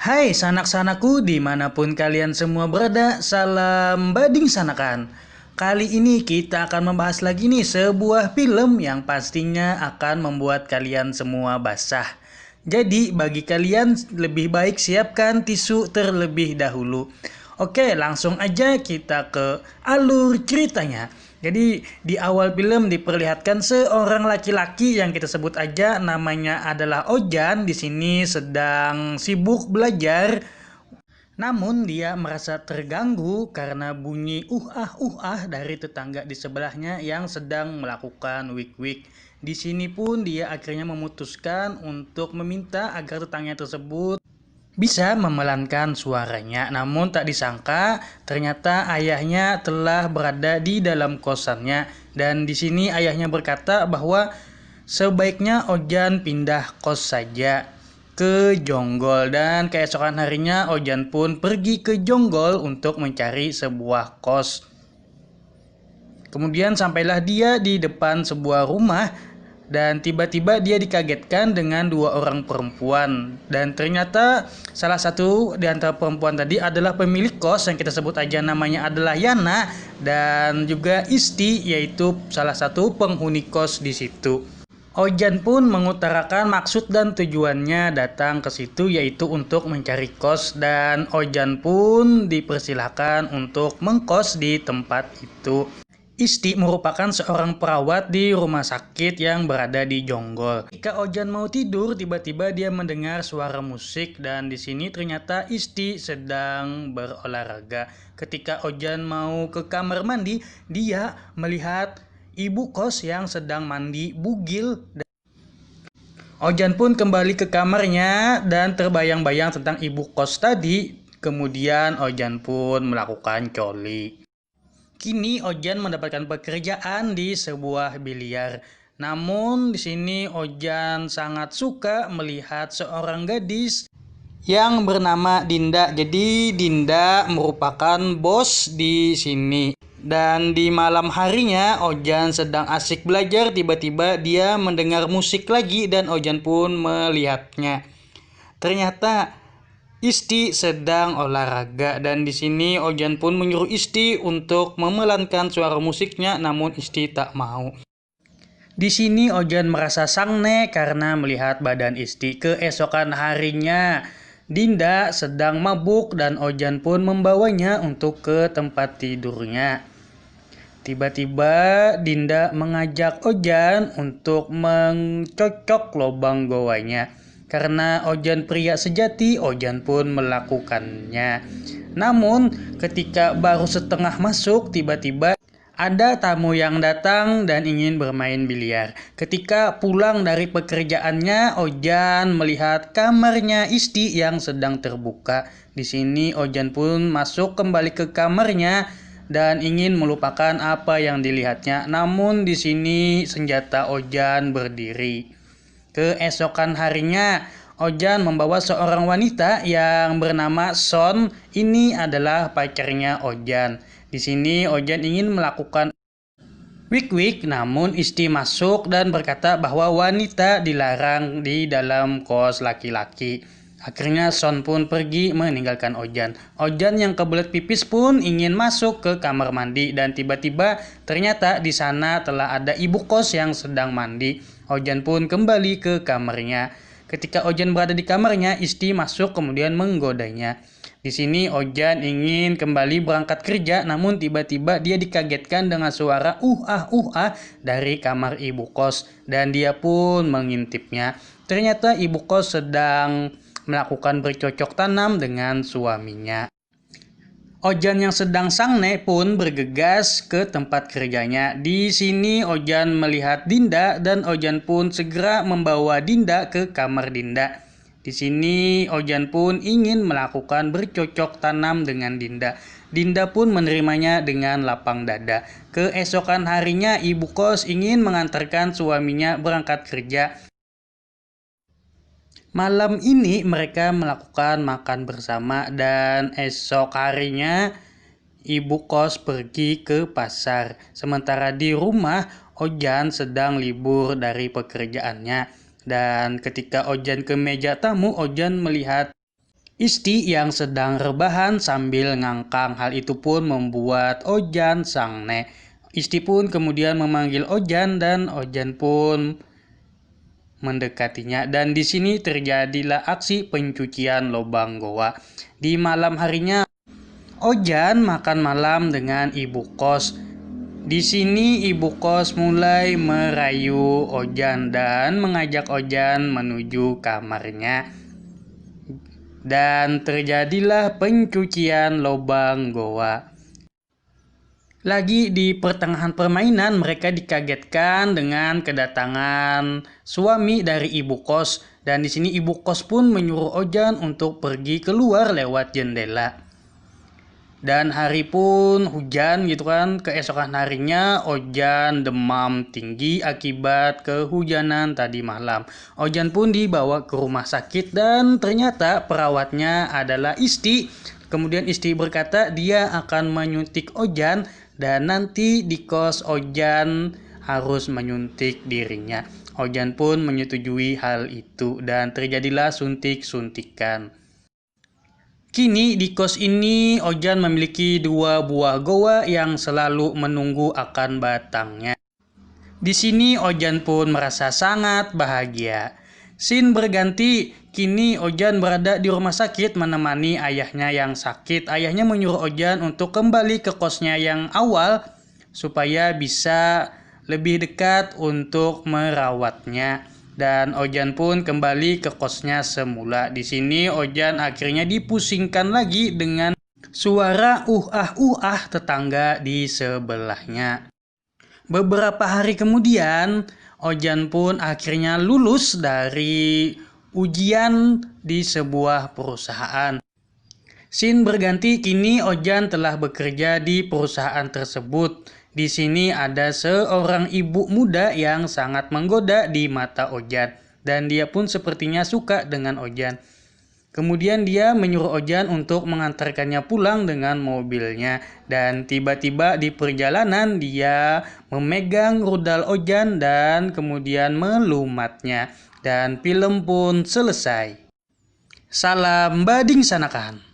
Hai sanak-sanaku dimanapun kalian semua berada, salam bading sanakan. Kali ini kita akan membahas lagi nih sebuah film yang pastinya akan membuat kalian semua basah. Jadi bagi kalian lebih baik siapkan tisu terlebih dahulu. Oke, langsung aja kita ke alur ceritanya. Jadi di awal film diperlihatkan seorang laki-laki yang kita sebut aja namanya adalah Ojan di sini sedang sibuk belajar. Namun dia merasa terganggu karena bunyi dari tetangga di sebelahnya yang sedang melakukan wik-wik. Di sini pun dia akhirnya memutuskan untuk meminta agar tetangga tersebut bisa memelankan suaranya, namun tak disangka ternyata ayahnya telah berada di dalam kosannya. Dan di sini ayahnya berkata bahwa sebaiknya Ojan pindah kos saja ke Jonggol, dan keesokan harinya Ojan pun pergi ke Jonggol untuk mencari sebuah kos. Kemudian sampailah dia di depan sebuah rumah dan tiba-tiba dia dikagetkan dengan dua orang perempuan, dan ternyata salah satu di antara perempuan tadi adalah pemilik kos yang kita sebut aja namanya adalah Yana, dan juga Isti yaitu salah satu penghuni kos di situ. Ojan pun mengutarakan maksud dan tujuannya datang ke situ yaitu untuk mencari kos, dan Ojan pun dipersilahkan untuk mengkos di tempat itu. Isti merupakan seorang perawat di rumah sakit yang berada di Jonggol. Ketika Ojan mau tidur, tiba-tiba dia mendengar suara musik, dan di sini ternyata Isti sedang berolahraga. Ketika Ojan mau ke kamar mandi, dia melihat ibu kos yang sedang mandi bugil. Ojan pun kembali ke kamarnya dan terbayang-bayang tentang ibu kos tadi. Kemudian Ojan pun melakukan coli. Kini Ojan mendapatkan pekerjaan di sebuah biliar. Namun di sini Ojan sangat suka melihat seorang gadis yang bernama Dinda. Jadi Dinda merupakan bos di sini. Dan di malam harinya Ojan sedang asik belajar, tiba-tiba dia mendengar musik lagi dan Ojan pun melihatnya. Ternyata Isti sedang olahraga, dan di sini Ojan pun menyuruh Isti untuk memelankan suara musiknya, namun Isti tak mau. Di sini Ojan merasa sangne karena melihat badan Isti. Keesokan harinya Dinda sedang mabuk dan Ojan pun membawanya untuk ke tempat tidurnya. Tiba-tiba Dinda mengajak Ojan untuk mencocok lubang goanya. Karena Ojan pria sejati, Ojan pun melakukannya. Namun ketika baru setengah masuk, tiba-tiba ada tamu yang datang dan ingin bermain biliar. Ketika pulang dari pekerjaannya, Ojan melihat kamarnya Isti yang sedang terbuka. Di sini Ojan pun masuk kembali ke kamarnya dan ingin melupakan apa yang dilihatnya. Namun di sini senjata Ojan berdiri. Keesokan harinya, Ojan membawa seorang wanita yang bernama Son. Ini adalah pacarnya Ojan. Di sini Ojan ingin melakukan wik-wik, namun Isti masuk dan berkata bahwa wanita dilarang di dalam kos laki-laki. Akhirnya Son pun pergi meninggalkan Ojan. Ojan yang kebelet pipis pun ingin masuk ke kamar mandi, dan tiba-tiba ternyata di sana telah ada ibu kos yang sedang mandi. Ojan pun kembali ke kamarnya. Ketika Ojan berada di kamarnya, Isti masuk kemudian menggodanya. Di sini Ojan ingin kembali berangkat kerja, namun tiba-tiba dia dikagetkan dengan suara dari kamar ibu kos, dan dia pun mengintipnya. Ternyata ibu kos sedang melakukan bercocok tanam dengan suaminya. Ojan yang sedang sangne pun bergegas ke tempat kerjanya. Di sini Ojan melihat Dinda dan Ojan pun segera membawa Dinda ke kamar Dinda. Di sini Ojan pun ingin melakukan bercocok tanam dengan Dinda. Dinda pun menerimanya dengan lapang dada. Keesokan harinya ibu kos ingin mengantarkan suaminya berangkat kerja. Malam ini mereka melakukan makan bersama, dan esok harinya ibu kos pergi ke pasar. Sementara di rumah Ojan sedang libur dari pekerjaannya. Dan ketika Ojan ke meja tamu, Ojan melihat Isti yang sedang rebahan sambil ngangkang. Hal itu pun membuat Ojan sangne. Isti pun kemudian memanggil Ojan dan Ojan pun mendekatinya, dan di sini terjadilah aksi pencucian lubang goa. Di malam harinya Ojan makan malam dengan ibu kos. Di sini ibu kos mulai merayu Ojan dan mengajak Ojan menuju kamarnya. Dan terjadilah pencucian lubang goa. Lagi di pertengahan permainan, mereka dikagetkan dengan kedatangan suami dari ibu kos, dan di sini ibu kos pun menyuruh Ojan untuk pergi keluar lewat jendela. Dan hari pun hujan gitu kan. Keesokan harinya Ojan demam tinggi akibat kehujanan tadi malam. Ojan pun dibawa ke rumah sakit dan ternyata perawatnya adalah Isti. Kemudian Isti berkata dia akan menyuntik Ojan dan nanti di kos Ojan harus menyuntik dirinya. Ojan pun menyetujui hal itu dan terjadilah suntik-suntikan. Kini di kos ini Ojan memiliki 2 buah goa yang selalu menunggu akan batangnya. Di sini Ojan pun merasa sangat bahagia. Scene berganti, kini Ojan berada di rumah sakit menemani ayahnya yang sakit. Ayahnya menyuruh Ojan untuk kembali ke kosnya yang awal supaya bisa lebih dekat untuk merawatnya. Dan Ojan pun kembali ke kosnya semula. Di sini Ojan akhirnya dipusingkan lagi dengan suara tetangga di sebelahnya. Beberapa hari kemudian, Ojan pun akhirnya lulus dari ujian di sebuah perusahaan. Scene berganti, kini Ojan telah bekerja di perusahaan tersebut. Di sini ada seorang ibu muda yang sangat menggoda di mata Ojan, dan dia pun sepertinya suka dengan Ojan. Kemudian dia menyuruh Ojan untuk mengantarkannya pulang dengan mobilnya, dan tiba-tiba di perjalanan dia memegang rudal Ojan dan kemudian melumatnya, dan film pun selesai. Salam Bading Sanakan.